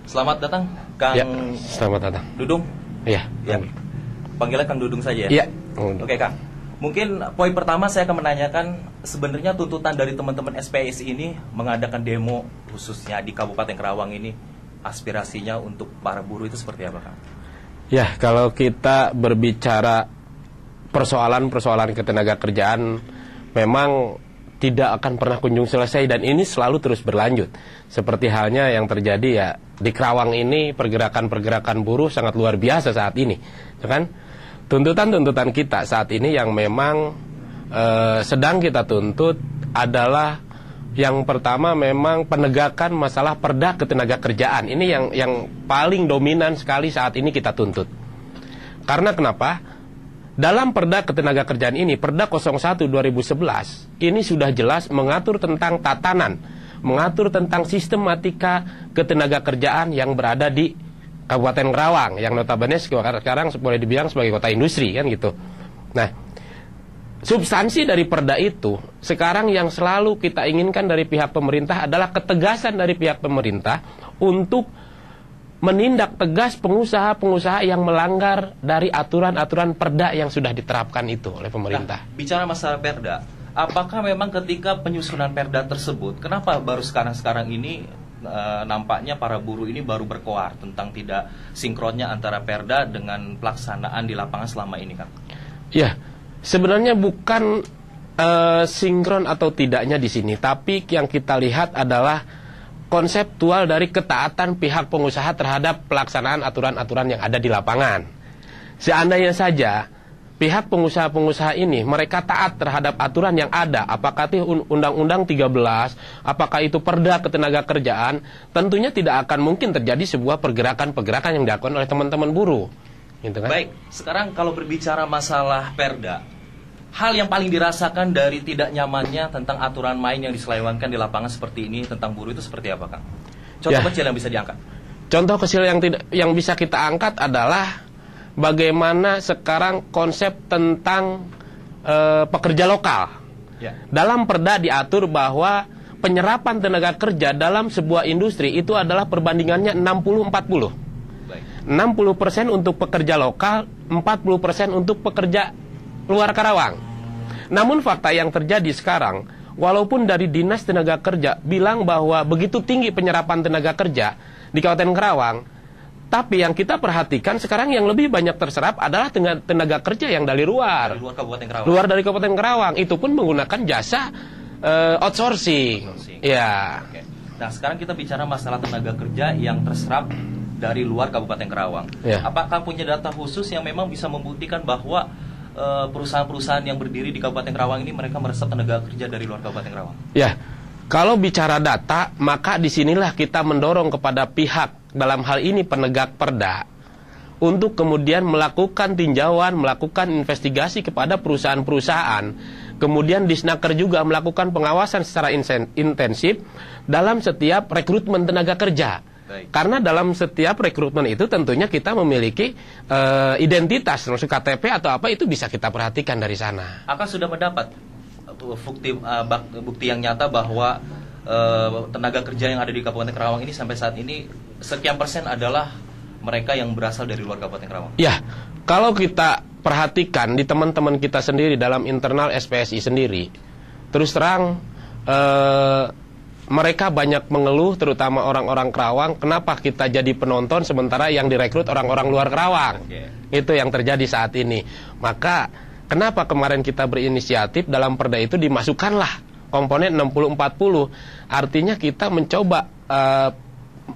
Selamat datang, Kang. Ya, selamat datang. Dudung. Iya. Ya. Panggilnya Kang Dudung saja ya. Iya. Oke, Kang. Mungkin poin pertama saya akan menanyakan sebenarnya tuntutan dari teman-teman SPSI ini mengadakan demo khususnya di Kabupaten Karawang ini, aspirasinya untuk para buruh itu seperti apa, Kang? Ya, kalau kita berbicara persoalan-persoalan ketenagakerjaan memang tidak akan pernah kunjung selesai dan ini selalu terus berlanjut. Seperti halnya yang terjadi ya di Karawang ini, pergerakan-pergerakan buruh sangat luar biasa saat ini, kan? Tuntutan-tuntutan kita saat ini yang memang sedang kita tuntut adalah yang pertama memang penegakan masalah perda ketenagakerjaan. Ini yang paling dominan sekali saat ini kita tuntut. Karena kenapa? Dalam Perda Ketenagakerjaan ini, Perda 01 2011, ini sudah jelas mengatur tentang tatanan, mengatur tentang sistematika ketenagakerjaan yang berada di Kabupaten Karawang, yang notabene sekarang boleh dibilang sebagai kota industri, kan gitu. Nah, substansi dari perda itu, sekarang yang selalu kita inginkan dari pihak pemerintah adalah ketegasan dari pihak pemerintah untuk menindak tegas pengusaha-pengusaha yang melanggar dari aturan-aturan perda yang sudah diterapkan itu oleh pemerintah. Nah, bicara masalah perda, apakah memang ketika penyusunan perda tersebut, kenapa baru sekarang-sekarang ini nampaknya para buruh ini baru berkoar tentang tidak sinkronnya antara perda dengan pelaksanaan di lapangan selama ini, Kang? Ya, sebenarnya bukan sinkron atau tidaknya di sini, tapi yang kita lihat adalah konseptual dari ketaatan pihak pengusaha terhadap pelaksanaan aturan-aturan yang ada di lapangan. Seandainya saja pihak pengusaha-pengusaha ini mereka taat terhadap aturan yang ada, apakah itu Undang-Undang 13, apakah itu Perda Ketenagakerjaan, tentunya tidak akan mungkin terjadi sebuah pergerakan-pergerakan yang dilakukan oleh teman-teman buruh. Gitu kan? Baik, sekarang kalau berbicara masalah perda, hal yang paling dirasakan dari tidak nyamannya tentang aturan main yang diselewengkan di lapangan seperti ini tentang buruh itu seperti apa, Kang? Contoh kecil yang bisa diangkat. Contoh kecil yang bisa kita angkat adalah bagaimana sekarang konsep tentang pekerja lokal. Ya. Dalam perda diatur bahwa penyerapan tenaga kerja dalam sebuah industri itu adalah perbandingannya 60-40. 60% untuk pekerja lokal, 40% untuk pekerja luar Karawang. Namun fakta yang terjadi sekarang, walaupun dari Dinas Tenaga Kerja bilang bahwa begitu tinggi penyerapan tenaga kerja di Kabupaten Karawang, tapi yang kita perhatikan sekarang yang lebih banyak terserap adalah tenaga kerja yang dari luar. Dari luar Kabupaten Karawang. Luar dari Kabupaten Karawang, itu pun menggunakan jasa outsourcing. Ya. Oke. Nah, sekarang kita bicara masalah tenaga kerja yang terserap dari luar Kabupaten Karawang. Ya. Apakah punya data khusus yang memang bisa membuktikan bahwa perusahaan-perusahaan yang berdiri di Kabupaten Karawang ini mereka meresap tenaga kerja dari luar Kabupaten Karawang? Ya, kalau bicara data, maka disinilah kita mendorong kepada pihak dalam hal ini penegak perda untuk kemudian melakukan tinjauan, melakukan investigasi kepada perusahaan-perusahaan. Kemudian Disnaker juga melakukan pengawasan secara intensif dalam setiap rekrutmen tenaga kerja. Baik. Karena dalam setiap rekrutmen itu tentunya kita memiliki identitas, maksud KTP atau apa itu bisa kita perhatikan dari sana. Akan sudah mendapat bukti yang nyata bahwa tenaga kerja yang ada di Kabupaten Karawang ini sampai saat ini sekian persen adalah mereka yang berasal dari luar Kabupaten Karawang? Ya, kalau kita perhatikan di teman-teman kita sendiri dalam internal SPSI sendiri, terus terang mereka banyak mengeluh, terutama orang-orang Karawang, kenapa kita jadi penonton sementara yang direkrut orang-orang luar Karawang. Itu yang terjadi saat ini. Maka kenapa kemarin kita berinisiatif dalam perda itu dimasukkanlah komponen 60-40. Artinya kita mencoba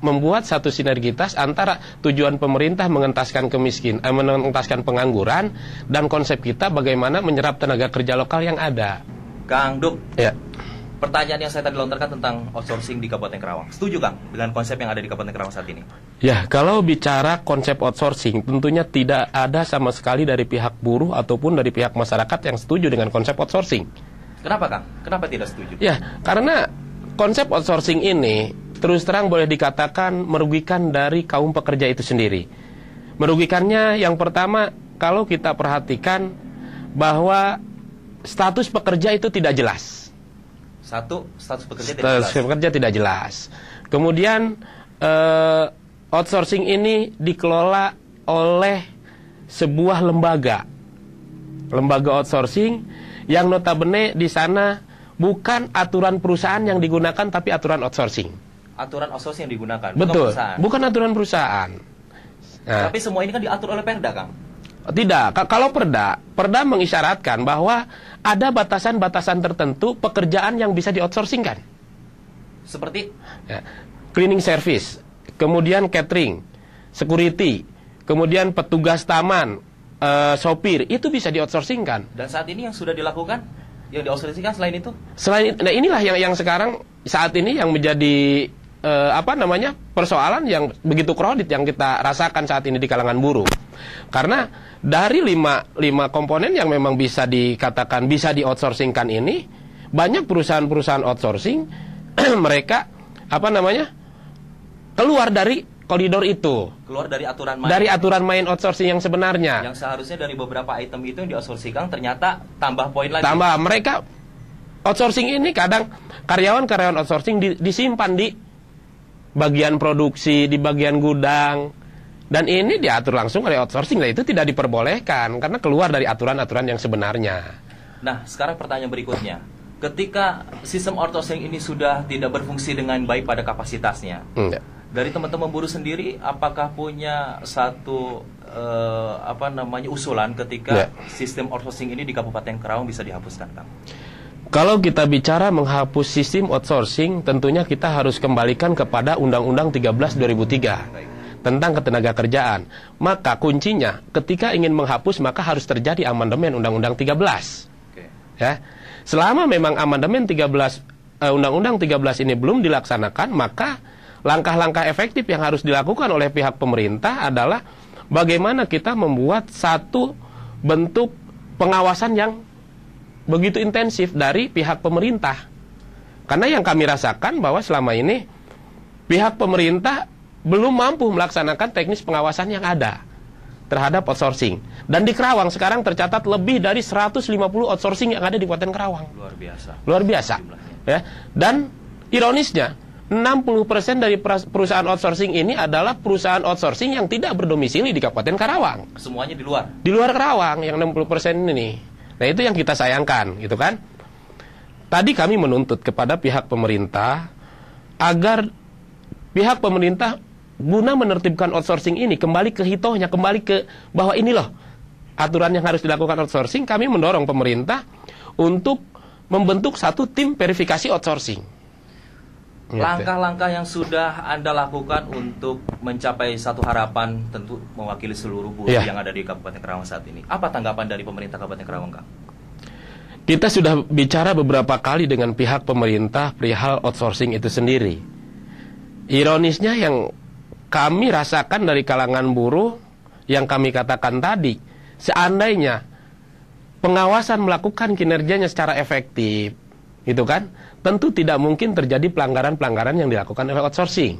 membuat satu sinergitas antara tujuan pemerintah mengentaskan mengentaskan pengangguran dan konsep kita bagaimana menyerap tenaga kerja lokal yang ada. Kang Duk. Ya. Pertanyaan yang saya tadi lontarkan tentang outsourcing di Kabupaten Karawang. Setuju, Kang, dengan konsep yang ada di Kabupaten Karawang saat ini? Ya, kalau bicara konsep outsourcing, tentunya tidak ada sama sekali dari pihak buruh ataupun dari pihak masyarakat yang setuju dengan konsep outsourcing. Kenapa, Kang? Kenapa tidak setuju? Ya, karena konsep outsourcing ini terus terang boleh dikatakan merugikan dari kaum pekerja itu sendiri. Merugikannya yang pertama, kalau kita perhatikan bahwa status pekerja itu tidak jelas. Satu, status pekerja tidak jelas. Status pekerja tidak jelas. Kemudian outsourcing ini dikelola oleh sebuah lembaga outsourcing yang notabene di sana bukan aturan perusahaan yang digunakan, tapi aturan outsourcing. Aturan outsourcing yang digunakan, Betul, bukan aturan perusahaan. Nah, tapi semua ini kan diatur oleh Perda, Kang. Tidak, kalau Perda mengisyaratkan bahwa ada batasan-batasan tertentu pekerjaan yang bisa di-outsourcingkan. Seperti? Ya, cleaning service, kemudian catering, security, kemudian petugas taman, sopir, itu bisa di-outsourcingkan. Dan saat ini yang sudah dilakukan, yang di-outsourcingkan selain itu? Nah inilah yang sekarang, saat ini yang menjadi persoalan yang begitu kredit yang kita rasakan saat ini di kalangan buruh. Karena dari lima komponen yang memang bisa dikatakan bisa di-outsourcingkan ini, banyak perusahaan-perusahaan outsourcing mereka keluar dari koridor itu. Keluar dari aturan main. Dari aturan main outsourcing yang sebenarnya. Yang seharusnya dari beberapa item itu yang di-outsourcingkan ternyata tambah poin lagi. Tambah, mereka outsourcing ini kadang karyawan-karyawan outsourcing disimpan di bagian produksi, di bagian gudang. Dan ini diatur langsung oleh outsourcing, dan itu tidak diperbolehkan karena keluar dari aturan-aturan yang sebenarnya. Nah, sekarang pertanyaan berikutnya. Ketika sistem outsourcing ini sudah tidak berfungsi dengan baik pada kapasitasnya, dari teman-teman buruh sendiri, apakah punya satu usulan ketika sistem outsourcing ini di Kabupaten Karawang bisa dihapuskan, Kang? Kalau kita bicara menghapus sistem outsourcing, tentunya kita harus kembalikan kepada Undang-Undang 13 2003 tentang ketenagakerjaan. Maka kuncinya ketika ingin menghapus, maka harus terjadi amandemen Undang-Undang 13. Ya. Selama memang amandemen Undang-Undang 13 ini belum dilaksanakan, maka langkah-langkah efektif yang harus dilakukan oleh pihak pemerintah adalah bagaimana kita membuat satu bentuk pengawasan yang begitu intensif dari pihak pemerintah. Karena yang kami rasakan bahwa selama ini pihak pemerintah belum mampu melaksanakan teknis pengawasan yang ada terhadap outsourcing. Dan di Karawang sekarang tercatat lebih dari 150 outsourcing yang ada di Kabupaten Karawang. Luar biasa. Luar biasa. Ya. Dan ironisnya 60% dari perusahaan outsourcing ini adalah perusahaan outsourcing yang tidak berdomisili di Kabupaten Karawang. Semuanya di luar? Di luar Karawang yang 60% ini. Nah itu yang kita sayangkan, gitu kan. Tadi kami menuntut kepada pihak pemerintah agar pihak pemerintah guna menertibkan outsourcing ini kembali ke hitohnya, kembali ke bahwa ini loh aturan yang harus dilakukan outsourcing. Kami mendorong pemerintah untuk membentuk satu tim verifikasi outsourcing. Langkah-langkah yang sudah Anda lakukan untuk mencapai satu harapan, tentu mewakili seluruh buruh yang ada di Kabupaten Karawang saat ini. Apa tanggapan dari pemerintah Kabupaten Karawang, Kang? Kita sudah bicara beberapa kali dengan pihak pemerintah perihal outsourcing itu sendiri. Ironisnya yang kami rasakan dari kalangan buruh yang kami katakan tadi, seandainya pengawasan melakukan kinerjanya secara efektif, gitu kan, tentu tidak mungkin terjadi pelanggaran-pelanggaran yang dilakukan oleh outsourcing,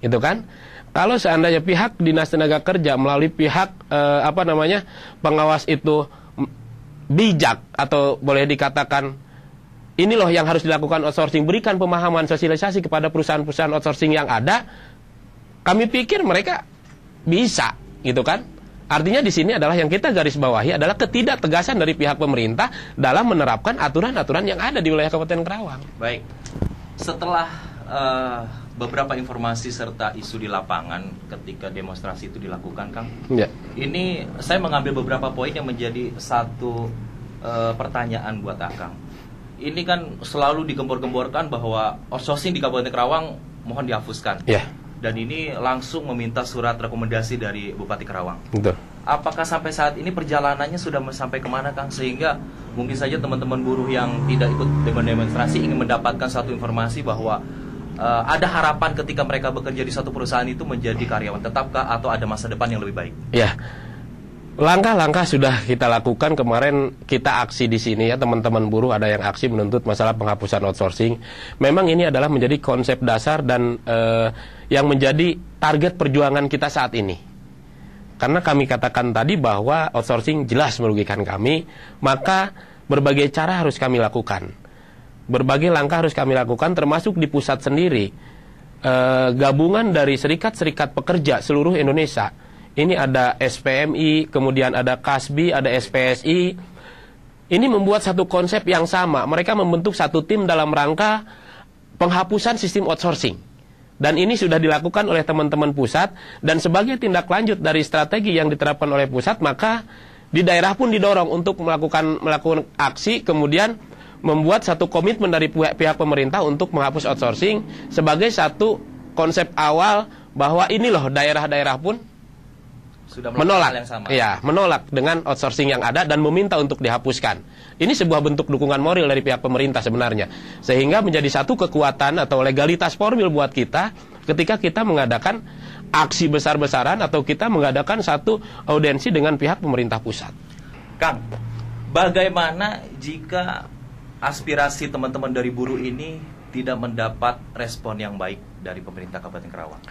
gitu kan. Kalau seandainya pihak Dinas Tenaga Kerja melalui pihak pengawas itu bijak, atau boleh dikatakan ini loh yang harus dilakukan outsourcing, berikan pemahaman sosialisasi kepada perusahaan-perusahaan outsourcing yang ada, kami pikir mereka bisa, gitu kan. Artinya di sini adalah yang kita garis bawahi adalah ketidaktegasan dari pihak pemerintah dalam menerapkan aturan-aturan yang ada di wilayah Kabupaten Karawang. Baik, setelah beberapa informasi serta isu di lapangan ketika demonstrasi itu dilakukan, Kang, ini saya mengambil beberapa poin yang menjadi satu pertanyaan buat Akang. Ini kan selalu digembor-gemborkan bahwa outsourcing di Kabupaten Karawang mohon dihapuskan. Dan ini langsung meminta surat rekomendasi dari Bupati Karawang. Betul. Apakah sampai saat ini perjalanannya sudah sampai kemana, Kang? Sehingga mungkin saja teman-teman buruh yang tidak ikut demonstrasi ingin mendapatkan satu informasi bahwa ada harapan ketika mereka bekerja di satu perusahaan itu menjadi karyawan tetapkah atau ada masa depan yang lebih baik? Ya, langkah-langkah sudah kita lakukan. Kemarin kita aksi di sini ya, teman-teman buruh ada yang aksi menuntut masalah penghapusan outsourcing. Memang ini adalah menjadi konsep dasar dan yang menjadi target perjuangan kita saat ini. Karena kami katakan tadi bahwa outsourcing jelas merugikan kami, maka berbagai cara harus kami lakukan. Berbagai langkah harus kami lakukan, termasuk di pusat sendiri. gabungan dari serikat-serikat pekerja seluruh Indonesia. Ini ada SPMI, kemudian ada KASBI, ada SPSI. Ini membuat satu konsep yang sama. Mereka membentuk satu tim dalam rangka penghapusan sistem outsourcing. Dan ini sudah dilakukan oleh teman-teman pusat. Dan sebagai tindak lanjut dari strategi yang diterapkan oleh pusat, maka di daerah pun didorong untuk melakukan aksi, kemudian membuat satu komitmen dari pihak pemerintah untuk menghapus outsourcing sebagai satu konsep awal bahwa ini loh daerah-daerah pun sudah menolak, yang sama. Ya, menolak dengan outsourcing yang ada dan meminta untuk dihapuskan. Ini sebuah bentuk dukungan moral dari pihak pemerintah sebenarnya, sehingga menjadi satu kekuatan atau legalitas formil buat kita ketika kita mengadakan aksi besar-besaran atau kita mengadakan satu audiensi dengan pihak pemerintah pusat. Kang, bagaimana jika aspirasi teman-teman dari buruh ini tidak mendapat respon yang baik dari pemerintah Kabupaten Karawang?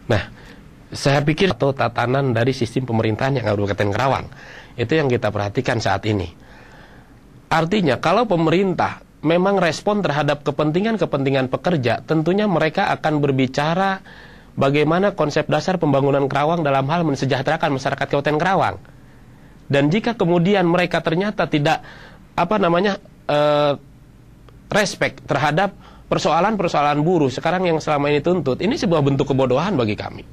Nah, saya pikir atau tatanan dari sistem pemerintahan yang ada di Kabupaten Karawang itu yang kita perhatikan saat ini. Artinya kalau pemerintah memang respon terhadap kepentingan-kepentingan pekerja, tentunya mereka akan berbicara bagaimana konsep dasar pembangunan Karawang dalam hal mensejahterakan masyarakat Kabupaten Karawang. Dan jika kemudian mereka ternyata tidak respect terhadap persoalan-persoalan buruh sekarang yang selama ini tuntut, ini sebuah bentuk kebodohan bagi kami.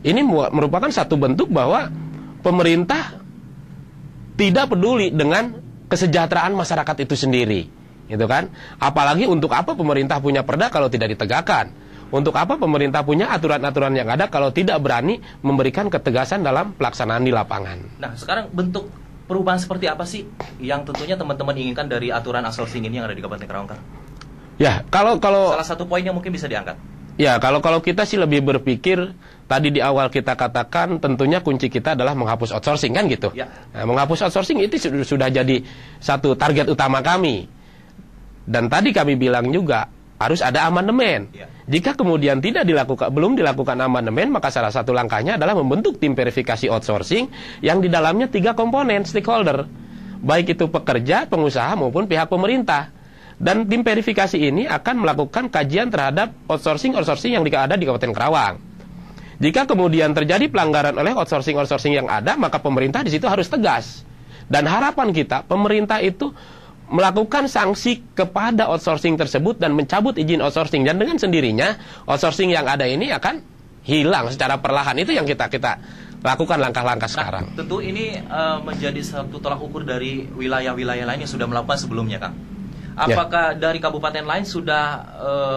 Ini merupakan satu bentuk bahwa pemerintah tidak peduli dengan kesejahteraan masyarakat itu sendiri, gitu kan? Apalagi untuk apa pemerintah punya perda kalau tidak ditegakkan? Untuk apa pemerintah punya aturan-aturan yang ada kalau tidak berani memberikan ketegasan dalam pelaksanaan di lapangan? Nah, sekarang bentuk perubahan seperti apa sih yang tentunya teman-teman inginkan dari aturan outsourcing ini yang ada di Kabupaten Karawang, Kang? Ya, kalau salah satu poin yang mungkin bisa diangkat. Ya, kalau kita sih lebih berpikir tadi di awal kita katakan tentunya kunci kita adalah menghapus outsourcing, kan gitu. Ya. Nah, menghapus outsourcing itu sudah jadi satu target utama kami. Dan tadi kami bilang juga harus ada amandemen. Ya. Jika kemudian belum dilakukan amandemen, maka salah satu langkahnya adalah membentuk tim verifikasi outsourcing yang di dalamnya 3 komponen stakeholder, baik itu pekerja, pengusaha maupun pihak pemerintah. Dan tim verifikasi ini akan melakukan kajian terhadap outsourcing yang ada di Kabupaten Karawang. Jika kemudian terjadi pelanggaran oleh outsourcing yang ada, maka pemerintah di situ harus tegas. Dan harapan kita, pemerintah itu melakukan sanksi kepada outsourcing tersebut dan mencabut izin outsourcing. Dan dengan sendirinya, outsourcing yang ada ini akan hilang secara perlahan. Itu yang kita lakukan langkah-langkah sekarang. Tentu ini menjadi satu tolak ukur dari wilayah-wilayah lain yang sudah melakukan sebelumnya, Kang. Apakah dari kabupaten lain sudah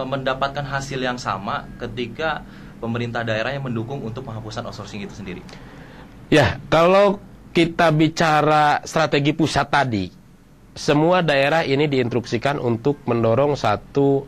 mendapatkan hasil yang sama ketika pemerintah daerah yang mendukung untuk penghapusan outsourcing itu sendiri? Ya, kalau kita bicara strategi pusat tadi, semua daerah ini diinstruksikan untuk mendorong satu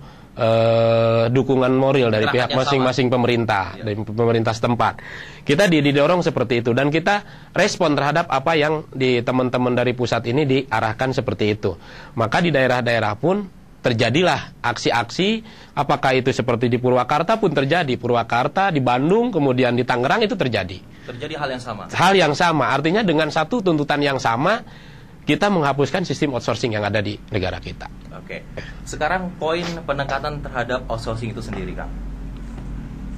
dukungan moral dari pihak masing-masing pemerintah, dari pemerintah setempat. Kita didorong seperti itu dan kita respon terhadap apa yang di teman-teman dari pusat ini diarahkan seperti itu. Maka di daerah-daerah pun terjadilah aksi-aksi, apakah itu seperti di Purwakarta pun terjadi, Purwakarta, di Bandung, kemudian di Tangerang itu terjadi. Terjadi hal yang sama. Hal yang sama, artinya dengan satu tuntutan yang sama, kita menghapuskan sistem outsourcing yang ada di negara kita. Oke. Sekarang poin penekatan terhadap outsourcing itu sendiri, Kang.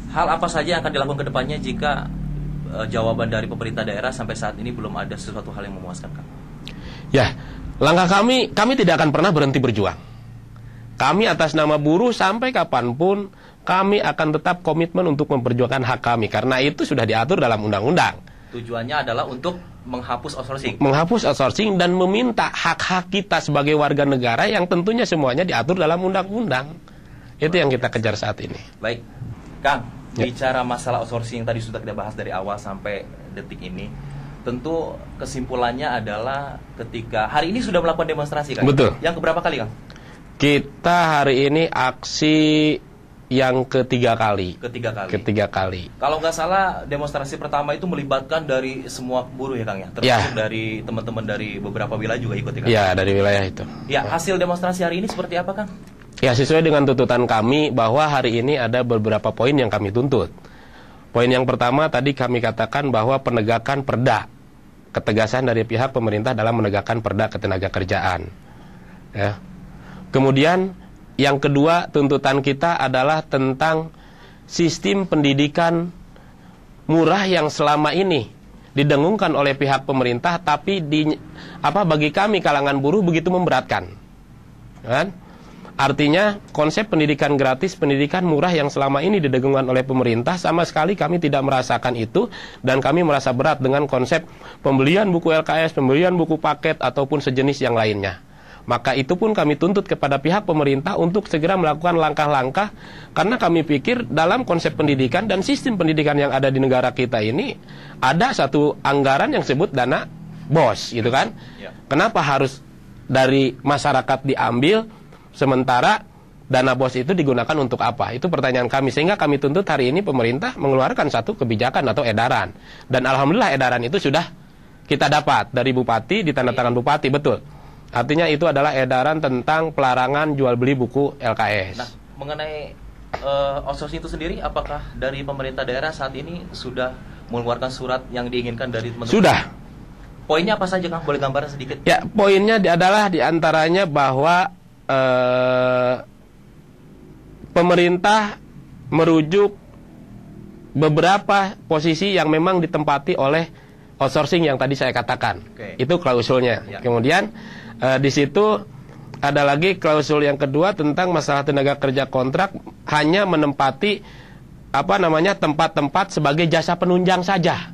Hal apa saja yang akan dilakukan ke depannya jika jawaban dari pemerintah daerah sampai saat ini belum ada sesuatu hal yang memuaskan, Kang? Ya, langkah kami tidak akan pernah berhenti berjuang. Kami atas nama buruh sampai kapanpun kami akan tetap komitmen untuk memperjuangkan hak kami karena itu sudah diatur dalam undang-undang. Tujuannya adalah untuk menghapus outsourcing. Menghapus outsourcing dan meminta hak-hak kita sebagai warga negara yang tentunya semuanya diatur dalam undang-undang. Itu yang kita kejar saat ini. Baik, Kang, bicara masalah outsourcing yang tadi sudah kita bahas dari awal sampai detik ini, tentu kesimpulannya adalah ketika hari ini sudah melakukan demonstrasi, Kang. Betul. Yang keberapa kali, Kang? Kita hari ini aksi yang ketiga kali. Ketiga kali. Kalau nggak salah demonstrasi pertama itu melibatkan dari semua buruh ya, Kang, ya? Termasuk dari teman-teman dari beberapa wilayah juga ikut ya, Kang? Ya, dari wilayah itu. Ya, hasil demonstrasi hari ini seperti apa, Kang? Ya, sesuai dengan tuntutan kami bahwa hari ini ada beberapa poin yang kami tuntut. Poin yang pertama tadi kami katakan bahwa penegakan perda, ketegasan dari pihak pemerintah dalam menegakkan perda ketenagakerjaan. Ya. Kemudian yang kedua tuntutan kita adalah tentang sistem pendidikan murah yang selama ini didengungkan oleh pihak pemerintah, tapi bagi kami kalangan buruh begitu memberatkan, kan? Artinya konsep pendidikan gratis, pendidikan murah yang selama ini didengungkan oleh pemerintah, sama sekali kami tidak merasakan itu, dan kami merasa berat dengan konsep pembelian buku LKS, pembelian buku paket, ataupun sejenis yang lainnya. Maka itu pun kami tuntut kepada pihak pemerintah untuk segera melakukan langkah-langkah, karena kami pikir dalam konsep pendidikan dan sistem pendidikan yang ada di negara kita ini, ada satu anggaran yang disebut dana BOS, gitu kan? Ya. Kenapa harus dari masyarakat diambil, sementara dana BOS itu digunakan untuk apa? Itu pertanyaan kami, sehingga kami tuntut hari ini pemerintah mengeluarkan satu kebijakan atau edaran. Dan alhamdulillah edaran itu sudah kita dapat dari Bupati, ditandatangan Bupati, betul. Artinya itu adalah edaran tentang pelarangan jual beli buku LKS. Nah, mengenai outsourcing itu sendiri, apakah dari pemerintah daerah saat ini sudah mengeluarkan surat yang diinginkan dari teman-teman? Sudah. Poinnya apa saja, Kang? Boleh gambaran sedikit? Ya, poinnya adalah diantaranya bahwa pemerintah merujuk beberapa posisi yang memang ditempati oleh outsourcing yang tadi saya katakan. Oke. Itu klausulnya. Ya. Kemudian di situ ada lagi klausul yang kedua tentang masalah tenaga kerja kontrak hanya menempati tempat-tempat sebagai jasa penunjang saja.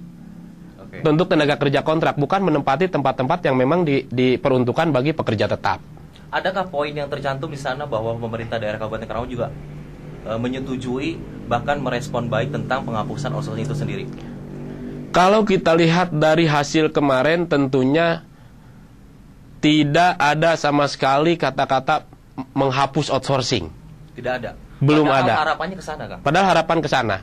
Oke. Untuk tenaga kerja kontrak, bukan menempati tempat-tempat yang memang diperuntukkan bagi pekerja tetap. Adakah poin yang tercantum di sana bahwa pemerintah daerah Kabupaten Karawang juga menyetujui bahkan merespon baik tentang penghapusan outsourcing itu sendiri? Kalau kita lihat dari hasil kemarin, tentunya tidak ada sama sekali kata-kata menghapus outsourcing. Tidak ada. Belum Padahal ada. harapannya ke sana, Kang. Padahal harapan ke sana.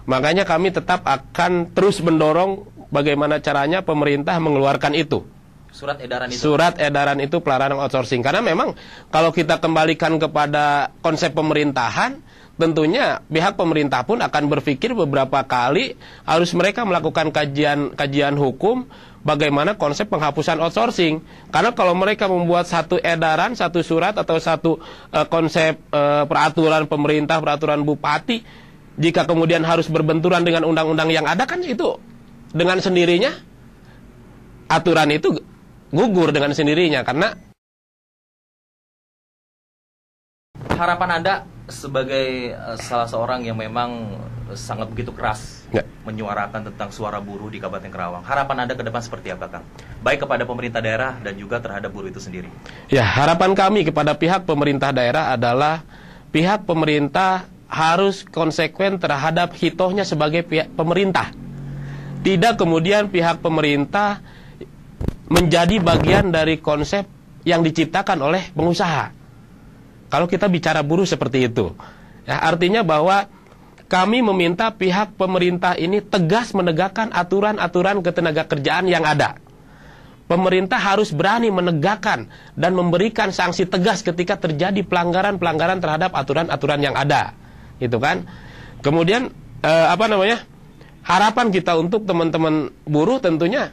Makanya kami tetap akan terus mendorong bagaimana caranya pemerintah mengeluarkan itu. Surat edaran itu. Surat edaran itu pelarangan outsourcing. Karena memang kalau kita kembalikan kepada konsep pemerintahan, tentunya pihak pemerintah pun akan berpikir beberapa kali, harus mereka melakukan kajian hukum bagaimana konsep penghapusan outsourcing. Karena kalau mereka membuat satu edaran, satu surat atau satu konsep peraturan pemerintah, peraturan bupati, jika kemudian harus berbenturan dengan undang-undang yang ada, kan itu dengan sendirinya aturan itu gugur dengan sendirinya. Karena harapan Anda sebagai salah seorang yang memang sangat begitu keras menyuarakan tentang suara buruh di Kabupaten Karawang, harapan Anda ke depan seperti apa, Kang? Baik kepada pemerintah daerah dan juga terhadap buruh itu sendiri. Ya, harapan kami kepada pihak pemerintah daerah adalah pihak pemerintah harus konsekuen terhadap hitohnya sebagai pihak pemerintah. Tidak kemudian pihak pemerintah menjadi bagian dari konsep yang diciptakan oleh pengusaha. Kalau kita bicara buruh seperti itu, ya, artinya bahwa kami meminta pihak pemerintah ini tegas menegakkan aturan-aturan ketenagakerjaan yang ada. Pemerintah harus berani menegakkan dan memberikan sanksi tegas ketika terjadi pelanggaran-pelanggaran terhadap aturan-aturan yang ada, gitu kan? Kemudian harapan kita untuk teman-teman buruh tentunya,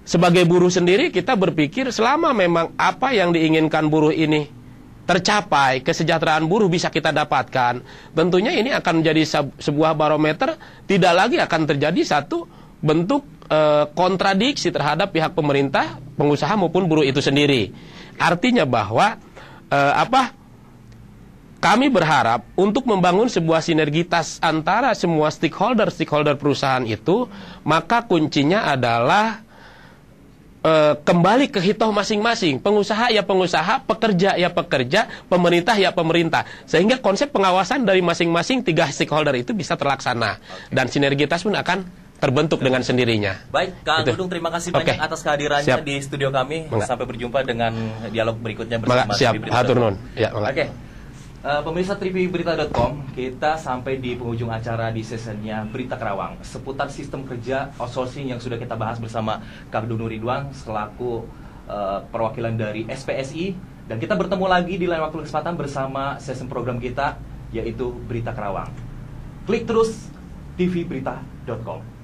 sebagai buruh sendiri kita berpikir selama memang apa yang diinginkan buruh ini tercapai, kesejahteraan buruh bisa kita dapatkan, tentunya ini akan menjadi sebuah barometer, tidak lagi akan terjadi satu bentuk kontradiksi terhadap pihak pemerintah, pengusaha maupun buruh itu sendiri. Artinya bahwa kami berharap untuk membangun sebuah sinergitas antara semua stakeholder perusahaan itu, maka kuncinya adalah kembali ke hitoh masing-masing. Pengusaha ya pengusaha, pekerja ya pekerja, pemerintah ya pemerintah. Sehingga konsep pengawasan dari masing-masing tiga stakeholder itu bisa terlaksana. Dan sinergitas pun akan terbentuk dengan sendirinya. Baik, Kang Dudung, terima kasih banyak atas kehadirannya Siap. di studio kami. Mangga. Sampai berjumpa dengan dialog berikutnya bersama Siap, TV Berita. hatur nuhun. Ya, Oke. Pemirsa tvberita.com, kita sampai di penghujung acara di seasonnya Berita Karawang seputar sistem kerja outsourcing yang sudah kita bahas bersama Kang Dudung Ridwan selaku perwakilan dari SPSI, dan kita bertemu lagi di lain waktu kesempatan bersama season program kita yaitu Berita Karawang. Klik terus tvberita.com.